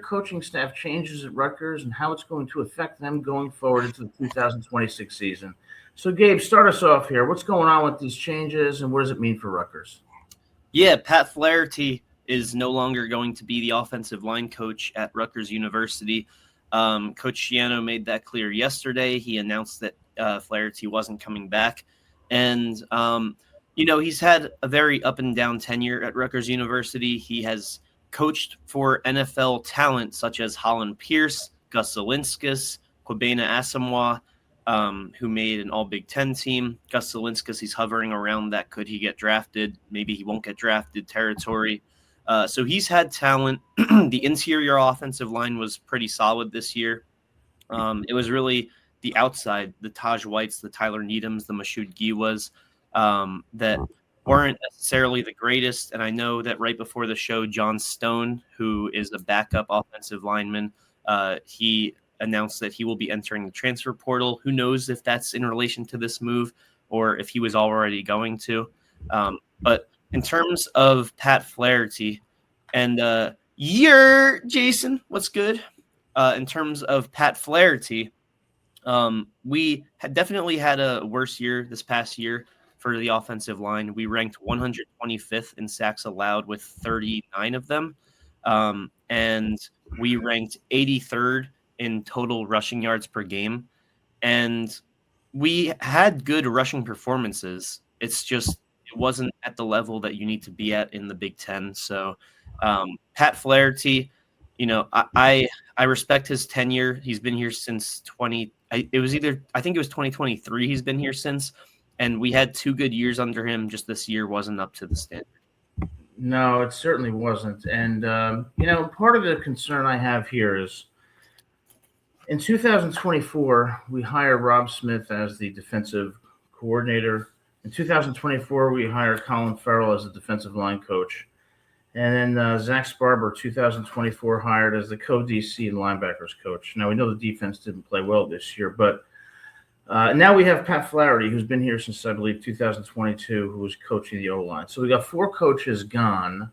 coaching staff changes at Rutgers and how it's going to affect them going forward into the 2026 season. So, Gabe, start us off here. What's going on with these changes, and what does it mean for Rutgers? Yeah, Pat Flaherty is no longer going to be the offensive line coach at Rutgers University. Coach Schiano made that clear yesterday. He announced that Flaherty wasn't coming back. And, he's had a very up and down tenure at Rutgers University. He has coached for NFL talent such as Holland Pierce, Gus Zelinskas, Kwabena Asamoah, who made an all-Big Ten team. Gus Zelinskas, he's hovering around that could he get drafted, maybe he won't get drafted territory. So he's had talent. The interior offensive line was pretty solid this year. It was really the outside, the Taj Whites, the Tyler Needhams, the Mashoud Giwas, that weren't necessarily the greatest. And I know that right before the show, John Stone, who is a backup offensive lineman, he announced that he will be entering the transfer portal. Who knows if that's in relation to this move or if he was already going to. But in terms of Pat Flaherty and Jason, what's good? In terms of Pat Flaherty, we had definitely had a worse year this past year for the offensive line. We ranked 125th in sacks allowed with 39 of them. And we ranked 83rd in total rushing yards per game. And we had good rushing performances. It's just, it wasn't at the level that you need to be at in the Big Ten. So Pat Flaherty, I respect his tenure. He's been here since I think it was 2023 he's been here since. And we had 2 good years under him. Just this year wasn't up to the standard. No, it certainly wasn't. And, part of the concern I have here is in 2024, we hired Rob Smith as the defensive coordinator. In 2024, we hired Colin Farrell as the defensive line coach. And then Zach Sparber, 2024, hired as the co-DC and linebackers coach. Now, we know the defense didn't play well this year, but now we have Pat Flaherty, who's been here since, I believe, 2022, who was coaching the O-line. So we got 4 coaches gone,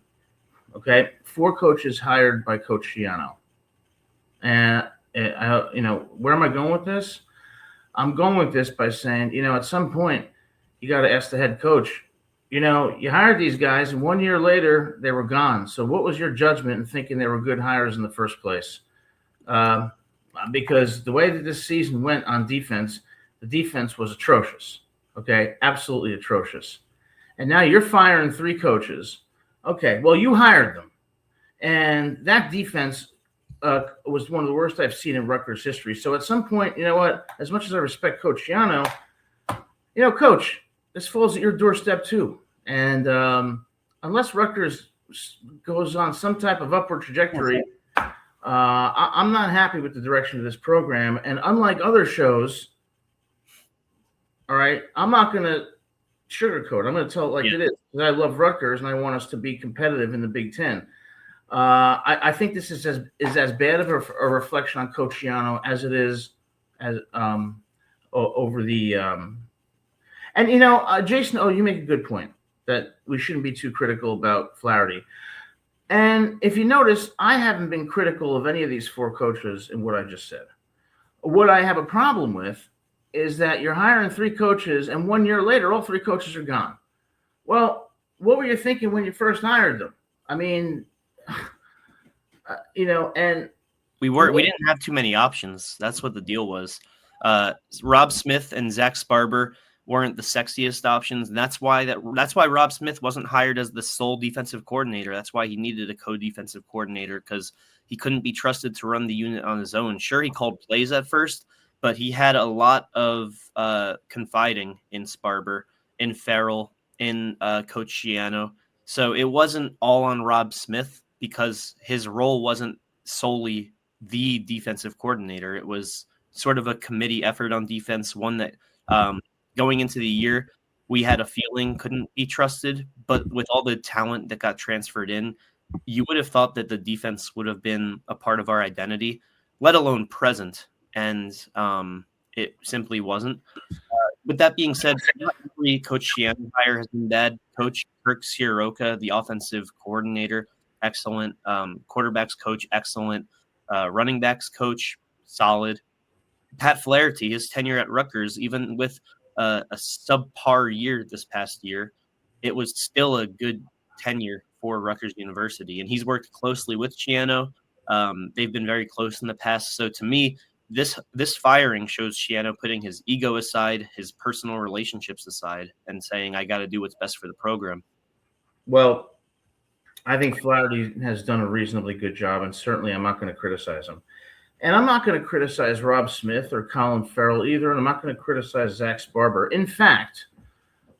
okay? 4 coaches hired by Coach Schiano. And, where am I going with this? I'm going with this by saying, at some point, you got to ask the head coach, you hired these guys, and 1 year later, they were gone. So what was your judgment in thinking they were good hires in the first place? Because the way that this season went on defense, the defense was atrocious, okay? Absolutely atrocious. And now you're firing 3 coaches. Okay, well, you hired them. And that defense was one of the worst I've seen in Rutgers history. So at some point, you know what? As much as I respect Coach Schiano, Coach, this falls at your doorstep too. And unless Rutgers goes on some type of upward trajectory, I'm not happy with the direction of this program. And unlike other shows, all right, I'm not going to sugarcoat. I'm going to tell it like it is. Because I love Rutgers and I want us to be competitive in the Big Ten. I think this is as bad of a reflection on Coach Schiano as it is over the Jason. You make a good point that we shouldn't be too critical about Flaherty. And if you notice, I haven't been critical of any of these 4 coaches in what I just said. What I have a problem with is that you're hiring 3 coaches, and 1 year later, all 3 coaches are gone. Well, what were you thinking when you first hired them? I mean, and we didn't have too many options. That's what the deal was. Rob Smith and Zach Sparber weren't the sexiest options. And that's why Rob Smith wasn't hired as the sole defensive coordinator. That's why he needed a co-defensive coordinator, because he couldn't be trusted to run the unit on his own. Sure, he called plays at first, but he had a lot of confiding in Sparber, in Farrell, in Coach Schiano. So it wasn't all on Rob Smith, because his role wasn't solely the defensive coordinator. It was sort of a committee effort on defense, one that going into the year, we had a feeling couldn't be trusted. But with all the talent that got transferred in, you would have thought that the defense would have been a part of our identity, let alone present. And it simply wasn't. With that being said, not every Coach Schiano hire has been bad. Coach Kirk Sieroka, the offensive coordinator, excellent. Quarterbacks coach, excellent. Running backs coach, solid. Pat Flaherty, his tenure at Rutgers, even with a subpar year this past year, it was still a good tenure for Rutgers University, and he's worked closely with Shiano. They've been very close in the past. So to me, this firing shows Shiano putting his ego aside, his personal relationships aside, and saying, "I got to do what's best for the program." Well, I think Flaherty has done a reasonably good job, and certainly I'm not going to criticize him. And I'm not going to criticize Rob Smith or Colin Farrell either, and I'm not going to criticize Zach Sparber. In fact,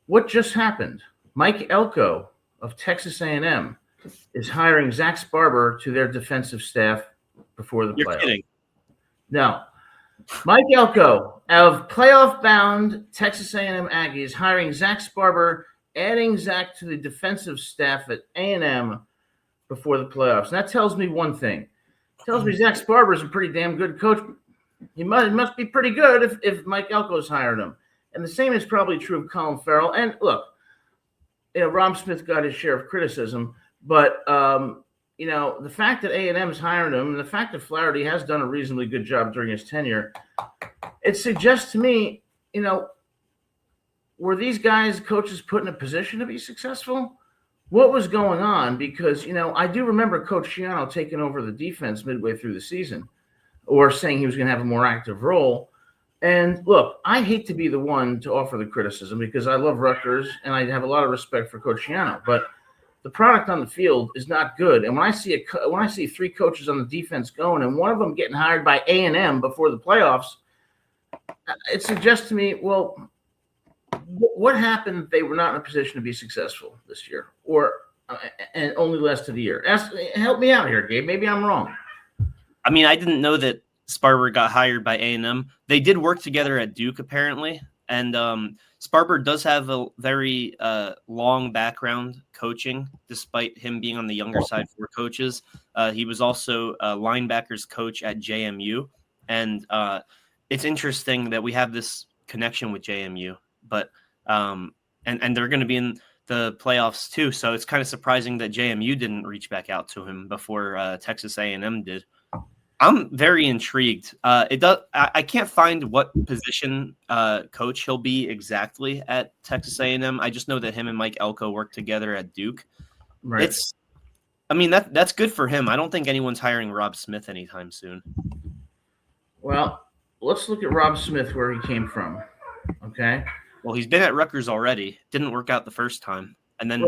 what just happened? Mike Elko of Texas A&M is hiring Zach Sparber to their defensive staff before the playoffs. You're kidding. No. Mike Elko of playoff-bound Texas A&M Aggies hiring Zach Sparber, adding Zach to the defensive staff at A&M before the playoffs. And that tells me one thing. Tells me Zach Sparber is a pretty damn good coach. He must be pretty good if Mike Elko's hired him. And the same is probably true of Colin Farrell. And look, Rob Smith got his share of criticism, but the fact that A&M is hiring him and the fact that Flaherty has done a reasonably good job during his tenure, it suggests to me, were these coaches put in a position to be successful? What was going on? Because, I do remember Coach Shiano taking over the defense midway through the season or saying he was going to have a more active role. And look, I hate to be the one to offer the criticism because I love Rutgers and I have a lot of respect for Coach Shiano, but the product on the field is not good. And when I see three coaches on the defense going and one of them getting hired by A&M before the playoffs, it suggests to me, well, what happened if they were not in a position to be successful this year and only lasted a year? Help me out here, Gabe. Maybe I'm wrong. I mean, I didn't know that Sparber got hired by A&M. They did work together at Duke, apparently. And Sparber does have a very long background coaching, despite him being on the younger side for coaches. He was also a linebackers coach at JMU. And it's interesting that we have this connection with JMU. But and they're going to be in the playoffs too, so it's kind of surprising that JMU didn't reach back out to him before Texas A&M did. I'm very intrigued. I can't find what position coach he'll be exactly at Texas A&M. I just know that him and Mike Elko work together at Duke. Right. That's good for him. I don't think anyone's hiring Rob Smith anytime soon. Well, let's look at Rob Smith, where he came from. Okay. Well, he's been at Rutgers already. Didn't work out the first time. And then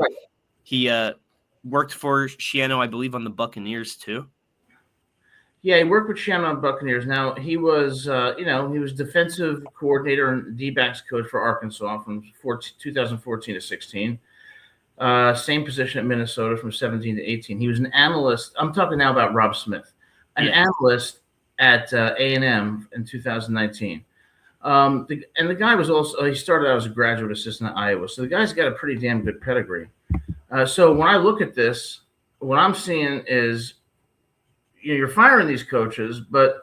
he worked for Shiano, I believe, on the Buccaneers too. Yeah, he worked with Shiano on Buccaneers. Now, he was, he was defensive coordinator and D-backs coach for Arkansas from 2014 to 16. Same position at Minnesota from 17 to 18. He was an analyst. I'm talking now about Rob Smith, an analyst at A&M in 2019. And the guy was also, he started out as a graduate assistant at Iowa. So the guy's got a pretty damn good pedigree. So when I look at this, what I'm seeing is, you're firing these coaches, but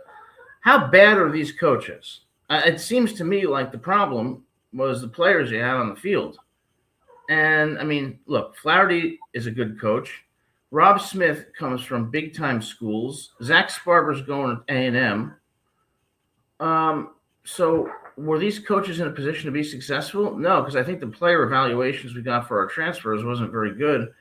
how bad are these coaches? It seems to me like the problem was the players you had on the field. And, look, Flaherty is a good coach. Rob Smith comes from big-time schools. Zach Sparber's going to A&M. So were these coaches in a position to be successful? No, because I think the player evaluations we got for our transfers wasn't very good.